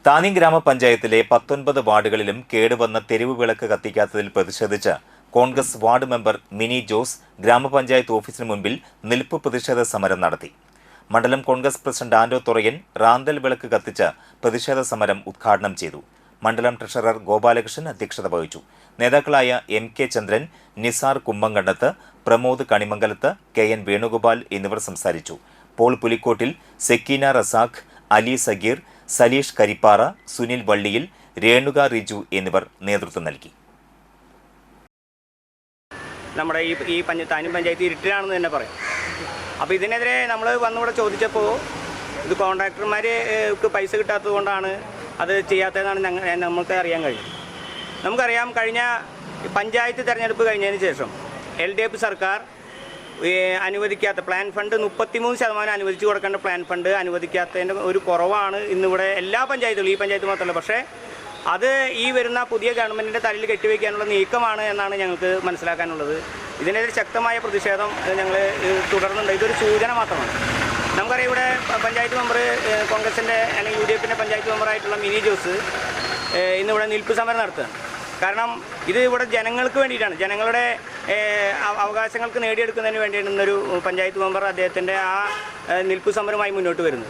താന്നി ഗ്രാമപഞ്ചായത്തിലെ 19 വാർഡുകളിലും കേടുവന്ന തെരുവ് വിളക്ക് കത്തിക്കാത്തതിൽ പ്രതിഷേധിച്ച് Congress ward member mini Jose ഗ്രാമപഞ്ചായത്ത് ഓഫീസിന് മുൻപിൽ നിൽപ്പ് പ്രതിഷേധ സമരം നടത്തി. മണ്ഡലം കോൺഗ്രസ് പ്രസിഡന്റ് ആന്റോ തുറയൻ റാന്തൽ വിളക്ക് കത്തിച്ച് പ്രതിഷേധ സമരം ഉദ്ഘാടനം ചെയ്തു. മണ്ഡലം ട്രഷറർ ഗോപാലകൃഷ്ണൻ അധ്യക്ഷത വഹിച്ചു. നേതാക്കളായ MK ചന്ദ്രൻ, നിസാർ കുമ്മങ്കണ്ടത്ത്, പ്രമോദ് കണിമംഗലത്ത്, KN വേണുഗോപാൽ എന്നിവർ സംസാരിച്ചു. പോൾ പുലിക്കോട്ടിൽ, സെക്കീന റസാഖ്, അലി സഗീർ, സലീഷ് കരിപ്പാറ, സുനിൽ വള്ളിയിൽ, രേണുക റിജു എന്നിവർ നേതൃത്വം നൽകി. നമ്മുടെ ഈ താന്നി പഞ്ചായത്ത് ഇരുട്ടിലാണെന്ന് തന്നെ പറയാം. അപ്പോൾ ഇതിനെതിരെ നമ്മൾ വന്നിവിടെ ചോദിച്ചപ്പോൾ ഇത് കോൺട്രാക്ടർമാർക്ക് പൈസ കിട്ടാത്തത് കൊണ്ടാണ് അത് ചെയ്യാത്തതെന്നാണ് നമുക്ക് അറിയാൻ കഴിയും. നമുക്കറിയാം, കഴിഞ്ഞ പഞ്ചായത്ത് തിരഞ്ഞെടുപ്പ് കഴിഞ്ഞതിന് ശേഷം LDF സർക്കാർ അനുവദിക്കാത്ത പ്ലാൻ ഫണ്ട് 33% അനുവദിച്ചു കൊടുക്കേണ്ട പ്ലാൻ ഫണ്ട് അനുവദിക്കാത്തതിൻ്റെ ഒരു കുറവാണ് ഇന്നിവിടെ എല്ലാ പഞ്ചായത്തുകളും, ഈ പഞ്ചായത്ത് മാത്രമല്ല. പക്ഷേ അത് ഈ വരുന്ന പുതിയ ഗവൺമെൻറ്റിൻ്റെ തലയിൽ കെട്ടിവയ്ക്കാനുള്ള നീക്കമാണ് എന്നാണ് ഞങ്ങൾക്ക് മനസ്സിലാക്കാനുള്ളത്. ഇതിനെതിരെ ശക്തമായ പ്രതിഷേധം ഞങ്ങൾ തുടർന്നുണ്ട്. ഇതൊരു സൂചന മാത്രമാണ്. നമുക്കറിയാം, ഇവിടെ പഞ്ചായത്ത് മെമ്പർ കോൺഗ്രസിൻ്റെ അല്ലെങ്കിൽ UDFൻ്റെ പഞ്ചായത്ത് മെമ്പറായിട്ടുള്ള മിനി ജോസ് ഇന്നിവിടെ നിൽപ്പ് സമരം നടത്തുകയാണ്. കാരണം ഇത് ഇവിടെ ജനങ്ങൾക്ക് വേണ്ടിയിട്ടാണ്, ജനങ്ങളുടെ അവകാശങ്ങൾക്ക് നേടിയെടുക്കുന്നതിന് വേണ്ടിയാണ് ഇന്നൊരു പഞ്ചായത്ത് മെമ്പർ അദ്ദേഹത്തിൻ്റെ ആ നിൽപ്പ് സമരമായി മുന്നോട്ട് വരുന്നത്.